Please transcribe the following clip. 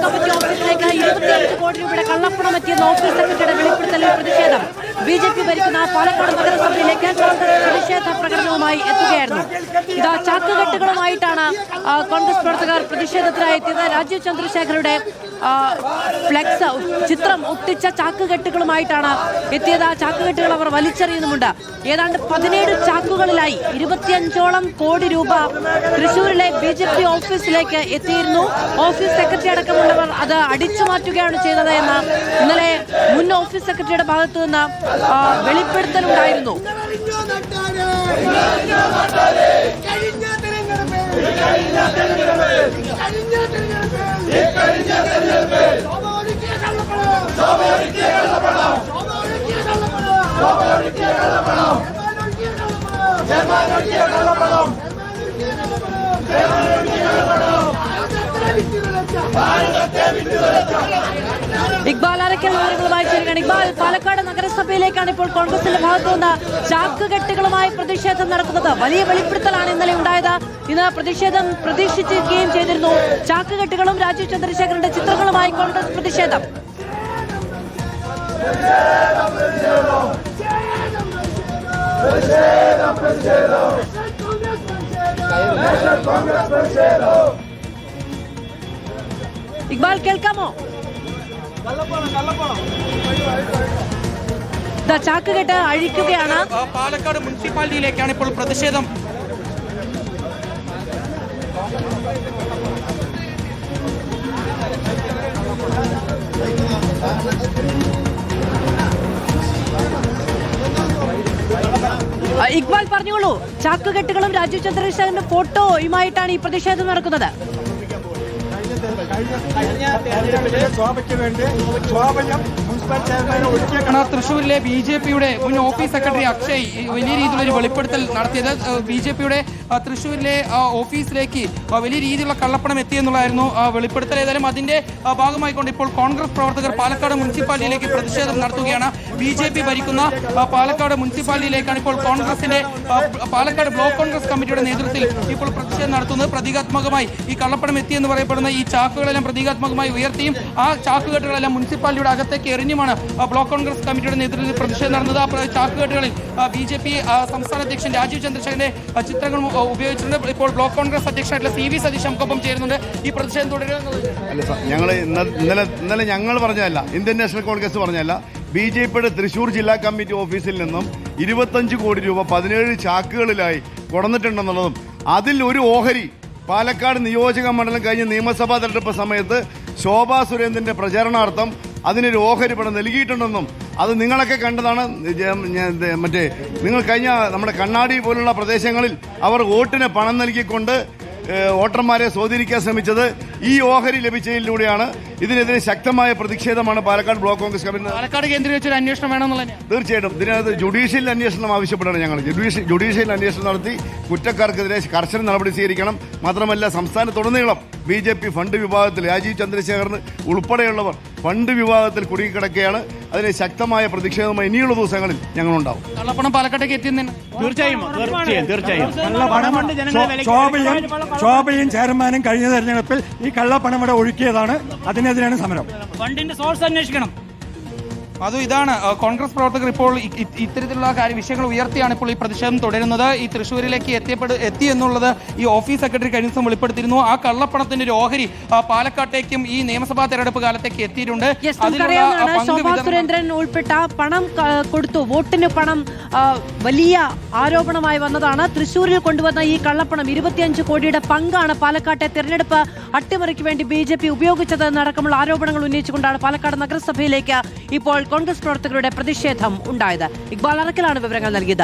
Committee ഓഫീസിലേക്ക് 25 കോടി രൂപയുടെ കള്ളപ്പണം എത്തിയെന്ന ഓഫീസ് സെക്രട്ടറിയുടെ വെളിപ്പെടുത്തലിൽ പ്രതിഷേധം. BJP ഭരിക്കുന്ന പാലക്കാട് നഗരസഭയിലേക്ക് കോൺഗ്രസ് പ്രതിഷേധ പ്രകടനവുമായി എത്തുകയായിരുന്നു. ഇതാ ചാക്കുകെട്ടുകളുമായിട്ടാണ് കോൺഗ്രസ് പ്രവർത്തകർ പ്രതിഷേധത്തിനായി എത്തിയത്. രാജീവ് ചന്ദ്രശേഖരുടെ ഫ്ലെക്സ് ചിത്രം ഒട്ടിച്ച ചാക്കുകെട്ടുകളുമായിട്ടാണ് എത്തിയത്. ആ ചാക്കുകെട്ടുകൾ അവർ വലിച്ചെറിയുന്നുമുണ്ട്. ഏതാണ്ട് 17 ചാക്കുകളിലായി 25ഓളം കോടി രൂപ തൃശൂരിലെ BJP ഓഫീസിലേക്ക് എത്തിയിരുന്നു. ഓഫീസ് സെക്രട്ടറി അടക്കമുള്ളവർ അത് അടിച്ചു മാറ്റുകയാണ് ചെയ്തത് എന്ന് ഇന്നലെ മുൻ ഓഫീസ് സെക്രട്ടറിയുടെ ഭാഗത്തു നിന്ന് വെളിപ്പെടുത്തലുണ്ടായിരുന്നു. ഇക്ബാൽ അരക്കൽ വിവരങ്ങളുമായി ചേരുകയാണ്. ഇക്ബാൽ, പാലക്കാട് നഗരസഭയിലേക്കാണ് ഇപ്പോൾ കോൺഗ്രസിന്റെ ഭാഗത്തുനിന്ന് ചാക്കുകെട്ടുകളുമായി പ്രതിഷേധം നടക്കുന്നത്. വലിയ വെളിപ്പെടുത്തലാണ് ഇന്നലെ ഉണ്ടായത്. ഇന്ന് പ്രതിഷേധം പ്രതീക്ഷിച്ചിരിക്കുകയും ചെയ്തിരുന്നു. ചാക്കുകെട്ടുകളും രാജീവ് ചന്ദ്രശേഖരന്റെ ചിത്രങ്ങളുമായി കോൺഗ്രസ് പ്രതിഷേധം. ഇക്ബാൽ, കേൾക്കാമോ? ചാക്കുകെട്ട് അഴിക്കുകയാണ്. പാലക്കാട് മുനിസിപ്പാലിറ്റിയിലേക്കാണ് ഇപ്പോൾ പ്രതിഷേധം. ഇക്ബാൽ പറഞ്ഞോളൂ. ചാക്കുകെട്ടുകളും രാജീവ് ചന്ദ്രശേഖരന്റെ ഫോട്ടോയുമായിട്ടാണ് ഈ പ്രതിഷേധം നടക്കുന്നത്. തൃശൂരിലെ BJPയുടെ മുൻ ഓഫീസ് സെക്രട്ടറി അക്ഷയ് വലിയ രീതിയിലുള്ള ഒരു വെളിപ്പെടുത്തൽ നടത്തിയത്. BJPയുടെ തൃശൂരിലെ ഓഫീസിലേക്ക് വലിയ രീതിയിലുള്ള കള്ളപ്പണം എത്തിയെന്നുള്ളതായിരുന്നു വെളിപ്പെടുത്തൽ. ഏതായാലും അതിന്റെ ഭാഗമായിക്കൊണ്ട് ഇപ്പോൾ കോൺഗ്രസ് പ്രവർത്തകർ പാലക്കാട് മുനിസിപ്പാലിറ്റിയിലേക്ക് പ്രതിഷേധം നടത്തുകയാണ്. BJP ഭരിക്കുന്ന പാലക്കാട് മുനിസിപ്പാലിറ്റിയിലേക്കാണ് ഇപ്പോൾ കോൺഗ്രസിന്റെ പാലക്കാട് ബ്ലോക്ക് കോൺഗ്രസ് കമ്മിറ്റിയുടെ നേതൃത്വത്തിൽ ഇപ്പോൾ പ്രതിഷേധം നടത്തുന്നത്. പ്രതീകാത്മകമായി ഈ കള്ളപ്പണം എത്തിയെന്ന് പറയപ്പെടുന്ന ഈ ചാക്കുകളെല്ലാം പ്രതീകാത്മകമായി ഉയർത്തിയും ആ ചാക്കുകെട്ടുകളെല്ലാം മുനിസിപ്പാലിറ്റിയുടെ അകത്തേക്ക് എറിഞ്ഞുമാണ് ബ്ലോക്ക് കോൺഗ്രസ് കമ്മിറ്റിയുടെ നേതൃത്വത്തിൽ പ്രതിഷേധം നടന്നത്. ആ ചാക്കുകെട്ടുകളിൽ BJP സംസ്ഥാന അധ്യക്ഷൻ രാജീവ് ചന്ദ്രശേഖരന്റെ ചിത്രങ്ങൾ ഉപയോഗിച്ചിട്ടുണ്ട്. ഇപ്പോൾ ബ്ലോക്ക് കോൺഗ്രസ് അധ്യക്ഷനായിട്ടുള്ള CV സതീഷ് നമുക്കൊപ്പം ചേരുന്നുണ്ട്. ഈ പ്രതിഷേധം തുടരുക. ഞങ്ങൾ ഇന്നലെ ഞങ്ങൾ പറഞ്ഞതല്ല, ഇന്ത്യൻ നാഷണൽ കോൺഗ്രസ് പറഞ്ഞതല്ല, BJPയുടെ തൃശൂർ ജില്ലാ കമ്മിറ്റി ഓഫീസിൽ നിന്നും 25 കോടി രൂപ 17 ചാക്കുകളിലായി കൊടന്നിട്ടുണ്ടെന്നുള്ളതും അതിൽ ഒരു ഓഹരി പാലക്കാട് നിയോജക മണ്ഡലം കഴിഞ്ഞ നിയമസഭാ തെരഞ്ഞെടുപ്പ് സമയത്ത് ശോഭാ സുരേന്ദ്രന്റെ പ്രചരണാർത്ഥം അതിനൊരു ഓഹരി പണം നൽകിയിട്ടുണ്ടെന്നും അത് നിങ്ങളൊക്കെ കണ്ടതാണ്. മറ്റേ നിങ്ങൾ കഴിഞ്ഞ നമ്മുടെ കണ്ണാടി പോലുള്ള പ്രദേശങ്ങളിൽ അവർ വോട്ടിന് പണം നൽകിക്കൊണ്ട് വോട്ടർമാരെ സ്വാധീനിക്കാൻ ശ്രമിച്ചത് ഈ ഓഹരി ലഭിച്ചതിലൂടെയാണ്. ഇതിനെതിരെ ശക്തമായ പ്രതിഷേധമാണ് പാലക്കാട് ബ്ലോക്ക് കോൺഗ്രസ് കമ്മിറ്റി. പാലക്കാട് കേന്ദ്രീകരിച്ചൊരു അന്വേഷണം വേണമെന്നുള്ള തീർച്ചയായിട്ടും ഇതിനകത്ത് ജുഡീഷ്യൽ അന്വേഷണം ആവശ്യപ്പെടുകയാണ്. ഞങ്ങൾ ജുഡീഷ്യൽ അന്വേഷണം നടത്തി കുറ്റക്കാർക്കെതിരെ കർശന നടപടി സ്വീകരിക്കണം. മാത്രമല്ല സംസ്ഥാനത്തുടനീളം BJP ഫണ്ട് വിഭാഗത്തിൽ രാജീവ് ചന്ദ്രശേഖരൻ ഉൾപ്പെടെയുള്ളവർ ഫണ്ട് വിഭാഗത്തിൽ കുടുങ്ങിക്കിടക്കുകയാണ്. അതിന് ശക്തമായ പ്രതിഷേധവുമായി ഇനിയുള്ള ദിവസങ്ങളിൽ ഞങ്ങളുണ്ടാവും. കള്ളപ്പണം പാലക്കാട്ടേക്ക് എത്തിയെന്ന് തീർച്ചയായും ശോഭയും ചെയർമാനും കഴിഞ്ഞ തെരഞ്ഞെടുപ്പിൽ ഈ കള്ളപ്പണം ഇവിടെ ഒഴുക്കിയതാണ്. അതിനെതിരാണ് സമരം. ഫണ്ടിന്റെ സോഴ്സ് അന്വേഷിക്കണം. ഇതാണ് കോൺഗ്രസ് പ്രവർത്തകർ ഇപ്പോൾ ഇത്തരത്തിലുള്ള വിഷയങ്ങൾ ഉയർത്തിയാണ് ഇപ്പോൾ ഈ പ്രതിഷേധം തുടരുന്നത്. ഈ തൃശ്ശൂരിലേക്ക് എത്തി എന്നുള്ളത് ഈ ഓഫീസ് സെക്രട്ടറി കഴിഞ്ഞ ദിവസം വെളിപ്പെടുത്തിയിരുന്നു. ആ കള്ളപ്പണത്തിന്റെ ഒരു ഓഹരി പാലക്കാട്ടേക്കും ഈ നിയമസഭാ തെരഞ്ഞെടുപ്പ് കാലത്തേക്ക് എത്തിയിട്ടുണ്ട്. ശോഭാ സുരേന്ദ്രൻ ഉൾപ്പെട്ട പണം കൊടുത്തു, വോട്ടിന് പണം വലിയ ആരോപണമായി വന്നതാണ്. തൃശ്ശൂരിൽ കൊണ്ടുവന്ന ഈ കള്ളപ്പണം 25 കോടിയുടെ പങ്കാണ് പാലക്കാട്ടെ തെരഞ്ഞെടുപ്പ് അട്ടിമറിക്ക് വേണ്ടി BJP ഉപയോഗിച്ചത് എന്നടക്കമുള്ള ആരോപണങ്ങൾ ഉന്നയിച്ചുകൊണ്ടാണ് പാലക്കാട് നഗരസഭയിലേക്ക് ഇപ്പോൾ കോൺഗ്രസ് പ്രവർത്തകരുടെ പ്രതിഷേധം ഉണ്ടായത്. ഇക്ബാൽ അറക്കലാണ് വിവരങ്ങൾ നൽകിയത്.